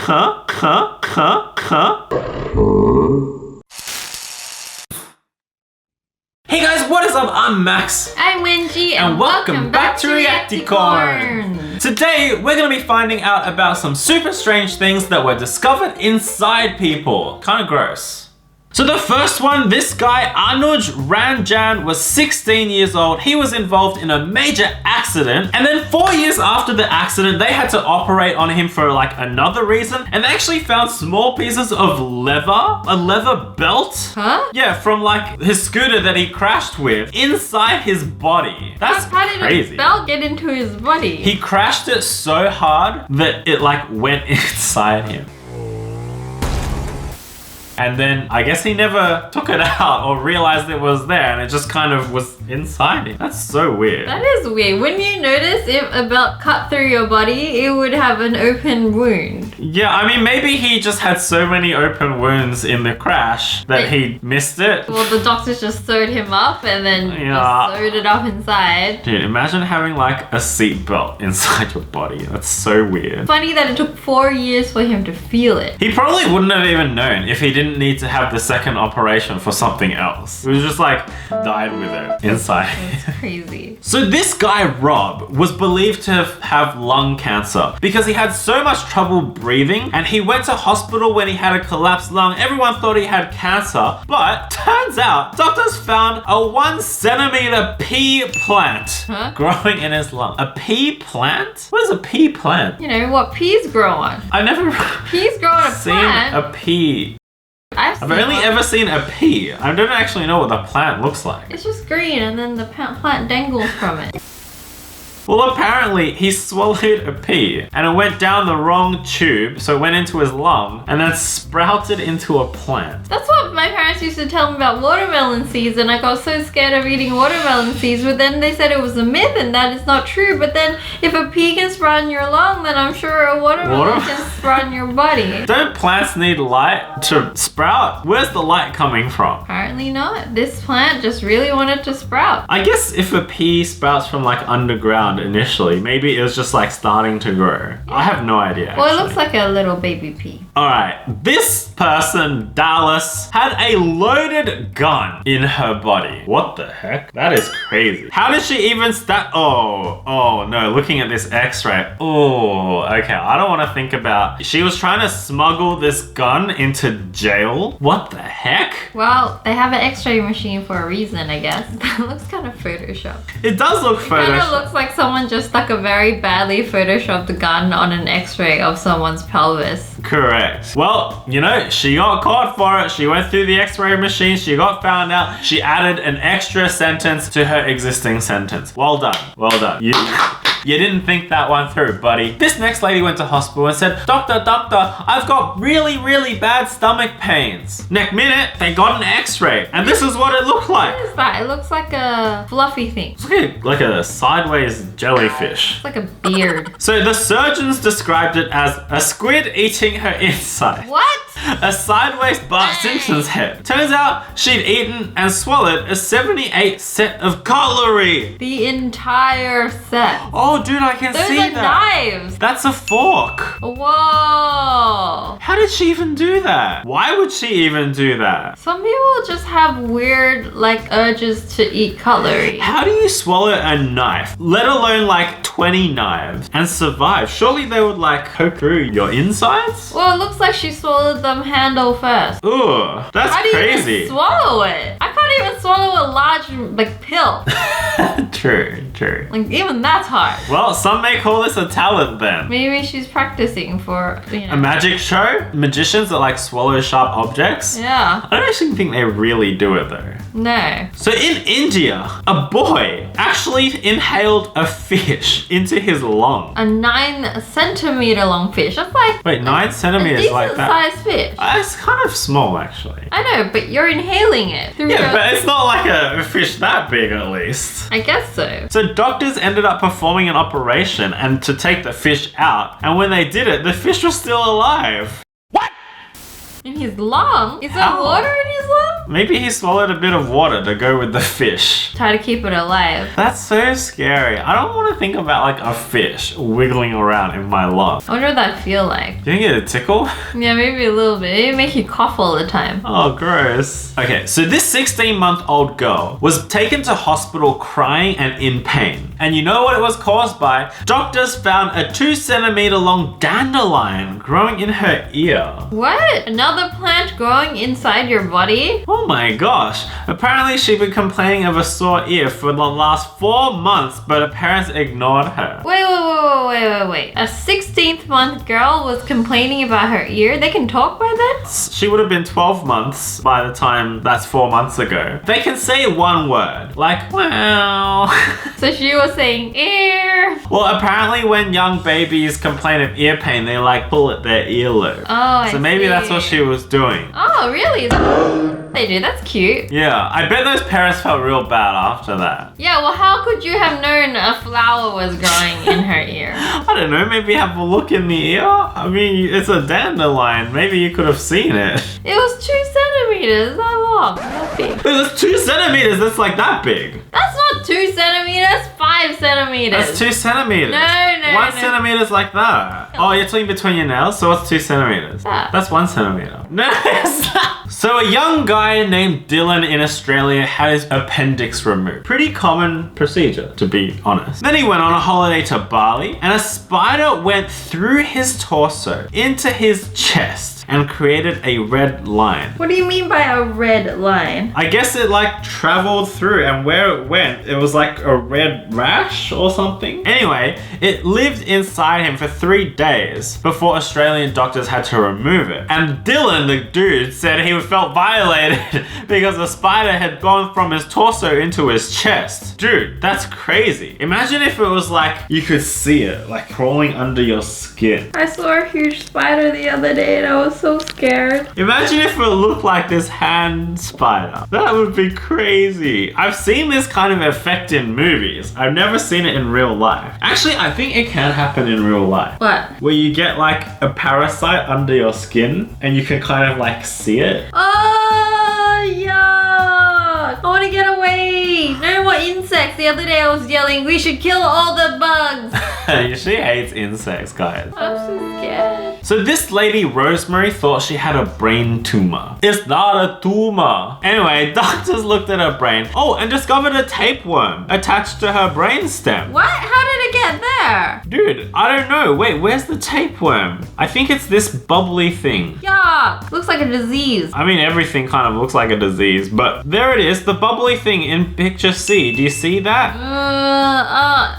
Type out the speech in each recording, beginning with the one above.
Hey guys, what is up? I'm Max. I'm Wenji, and welcome back to Reacticorns. Today, we're going to be finding out about some super strange things that were discovered inside people. Kind of gross. So the first one, this guy, Anuj Ranjan, was 16 years old. He was involved in a major accident. And then 4 years after the accident, they had to operate on him for like another reason. And they actually found small pieces of leather, a leather belt. Huh? Yeah, from like his scooter that he crashed with inside his body. That's crazy. How did the belt get into his body? He crashed it so hard that it like went inside him. And then I guess he never took it out or realized it was there and it just kind of was inside him. That's so weird. That is weird. Wouldn't you notice if a belt cut through your body, it would have an open wound? Yeah, I mean, maybe he just had so many open wounds in the crash that he missed it. Well, the doctors just sewed him up and then just sewed it up inside. Dude, imagine having like a seat belt inside your body. That's so weird. Funny that it took 4 years for him to feel it. He probably wouldn't have even known if he didn't need to have the second operation for something else. He was just like died with it inside. That's crazy. So this guy Rob was believed to have lung cancer because he had so much trouble breathing and he went to hospital when he had a collapsed lung. Everyone thought he had cancer, but turns out doctors found a 1 centimeter pea plant growing in his lung. A pea plant? What is a pea plant? You know what peas grow on. I've never peas grow on a seen plant. a pea. I've only ever seen a pea. I don't actually know what the plant looks like. It's just green and then the plant dangles from it. Well, apparently he swallowed a pea and it went down the wrong tube, so it went into his lung and then sprouted into a plant. That's what my parents used to tell me about watermelon seeds, and I got so scared of eating watermelon seeds, but then they said it was a myth and that is not true. But then if a pea can sprout in your lung, then I'm sure a watermelon can sprout in your body. Don't plants need light to sprout? Where's the light coming from? Apparently not. This plant just really wanted to sprout. I guess if a pea sprouts from like underground initially, maybe it was just like starting to grow. I have no idea actually. Well, it looks like a little baby pea. Alright, this person, Dallas, had a loaded gun in her body. What the heck? That is crazy. How did she even start? Oh no, looking at this x-ray. Oh, okay, I don't want to think about. She was trying to smuggle this gun into jail? What the heck? Well, they have an x-ray machine for a reason, I guess. That looks kind of photoshopped. It does look photoshopped. It kind of looks like someone just stuck a very badly photoshopped gun on an x-ray of someone's pelvis. Correct. Well, you know, she got caught for it. She went through the x-ray machine. She got found out. She added an extra sentence to her existing sentence. Well done. Well done. You didn't think that one through, buddy. This next lady went to hospital and said, Doctor, I've got really, really bad stomach pains. Next minute, they got an x-ray. And this is what it looked like. What is that? It looks like a fluffy thing. It's like a sideways jellyfish. It's like a beard. So the surgeons described it as a squid eating her inside. What? A sideways Bart Simpson's head. Turns out she'd eaten and swallowed a 78 set of cutlery. The entire set. Oh, dude, I can see that. Those are knives. That's a fork. Whoa. How did she even do that? Why would she even do that? Some people just have weird, like, urges to eat cutlery. How do you swallow a knife, let alone like 20 knives, and survive? Surely they would like poke through your insides? Well, it looks like she swallowed them handle first. Ooh, that's crazy. crazy. How do you even swallow it? I can't even swallow a large, like, pill. True. Like, even that's hard. Well, some may call this a talent then. Maybe she's practicing for, you know. A magic show? Magicians that like swallow sharp objects? Yeah. I don't actually think they really do it though. No. So in India, a boy actually inhaled a fish into his lung. A 9 centimeter long fish. That's like... Wait, 9 centimeters like that? A decent sized fish. It's kind of small actually. I know, but you're inhaling it through Yeah, but it's not like a fish that big at least. I guess so. So doctors ended up performing an operation and to take the fish out. And when they did it, the fish was still alive. In his lung? Is there How? water in his lung? Maybe he swallowed a bit of water to go with the fish. Try to keep it alive. That's so scary. I don't want to think about like a fish wiggling around in my lung. I wonder what that feel like. Do you think it'd tickle? Yeah, maybe a little bit. It'd make you cough all the time. Oh, gross. Okay, so this 16-month-old girl was taken to hospital crying and in pain. And you know what it was caused by? Doctors found a 2-centimeter long dandelion growing in her ear. What? Another plant growing inside your body? Oh my gosh. Apparently she'd been complaining of a sore ear for the last 4 months, but her parents ignored her. Wait. A 16th month girl was complaining about her ear? They can talk by then? She would have been 12 months by the time that's 4 months ago. They can say one word, like, wow. So she was saying ear. Well, apparently when young babies complain of ear pain, they like pull at their earlobe. Oh, So maybe that's what she was doing. Oh, really? They do. That's cute. Yeah, I bet those parents felt real bad after that. Yeah, well, how could you have known a flower was growing in her ear? I don't know, maybe have a look in the ear? I mean, it's a dandelion. Maybe you could have seen it. It was 2 centimeters. That long. That big. It was 2 centimeters. That's like that big. That's not 2 centimeters. 5 centimeters. That's 2 centimeters. No. 1 centimeter's like that. Oh, you're talking between your nails? So what's 2 centimeters? That. That's 1 centimeter. No, it's not. So a young guy named Dylan in Australia had his appendix removed. Pretty common procedure, to be honest. Then he went on a holiday to Bali and a spider went through his torso into his chest and created a red line. What do you mean by a red line? I guess it like traveled through, and where it went, it was like a red rash or something. Anyway, it lived inside him for 3 days before Australian doctors had to remove it. And Dylan, the dude, said he felt violated because the spider had gone from his torso into his chest. Dude, that's crazy. Imagine if it was like you could see it like crawling under your skin. I saw a huge spider the other day and I was so scared. Imagine if it looked like this hand spider. That would be crazy. I've seen this kind of effect in movies. I've never seen it in real life. Actually, I think it can happen in real life. What? Where you get like a parasite under your skin and you can kind of like see it. Oh, yuck! I want to get away. No more insects. The other day I was yelling, we should kill all the bugs. She hates insects, guys. I'm so scared. So this lady, Rosemary, thought she had a brain tumor. It's not a tumor. Anyway, doctors looked at her brain. Oh, and discovered a tapeworm attached to her brain stem. What? How did it get there? Dude, I don't know. Wait, where's the tapeworm? I think it's this bubbly thing. Yuck! Looks like a disease. I mean, everything kind of looks like a disease, but there it is, the bubbly thing in picture C. Do you see that?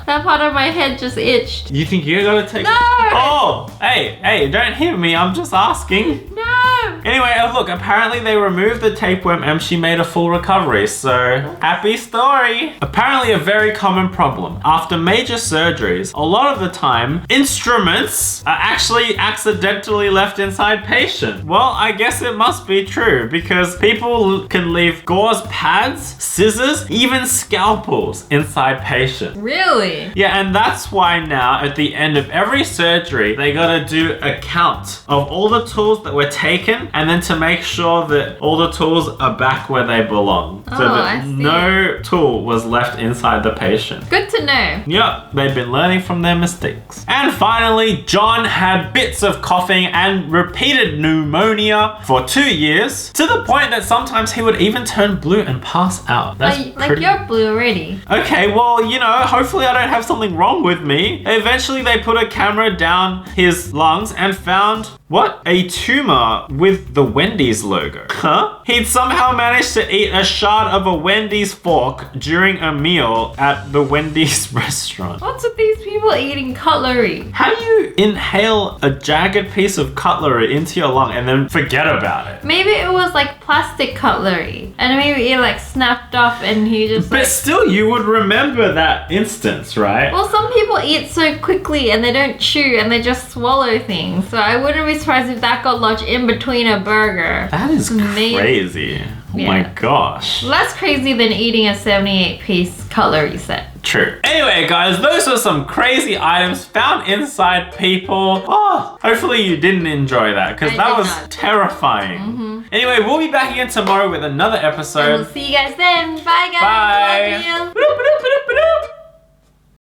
That part of my head just itched. You think you're gonna take... No! Oh! Hey, don't hit me. I'm just asking. No! Anyway, look, apparently they removed the tapeworm and she made a full recovery, so happy story. Apparently a very common problem. After major surgeries, a lot of the time, instruments are actually accidentally left inside patients. Well, I guess it must be true because people can leave gauze pads, scissors, even scalpels inside patients. Really? Yeah, and that's why now at the end of every surgery, they gotta do a count of all the tools that were taken and then to make sure that all the tools are back where they belong. So that no tool was left inside the patient. Good to know. Yep, they've been learning from their mistakes. And finally, John had bits of coughing and repeated pneumonia for 2 years, to the point that sometimes he would even turn blue and pass out. That's like you're blue already. Okay, well, you know, hopefully I don't have something wrong with me. Eventually they put a camera down his lungs and found, what? A tumor with the Wendy's logo. Huh? He'd somehow managed to eat a shard of a Wendy's fork during a meal at the Wendy's restaurant. What's with these people eating cutlery? How do you inhale a jagged piece of cutlery into your lung and then forget about it? Maybe it was like plastic cutlery and maybe it like snapped off and he just But still, you would remember that instance, right? Well, some people eat so quickly and they don't chew and they just swallow things. So I wouldn't be surprised if that got lodged in between a burger. That is crazy. Oh my gosh. Less crazy than eating a 78-piece cutlery set. True. Anyway, guys, those are some crazy items found inside people. Oh, hopefully you didn't enjoy that because that was terrifying. Anyway, we'll be back again tomorrow with another episode. And we'll see you guys then. Bye guys. Bye. Love you.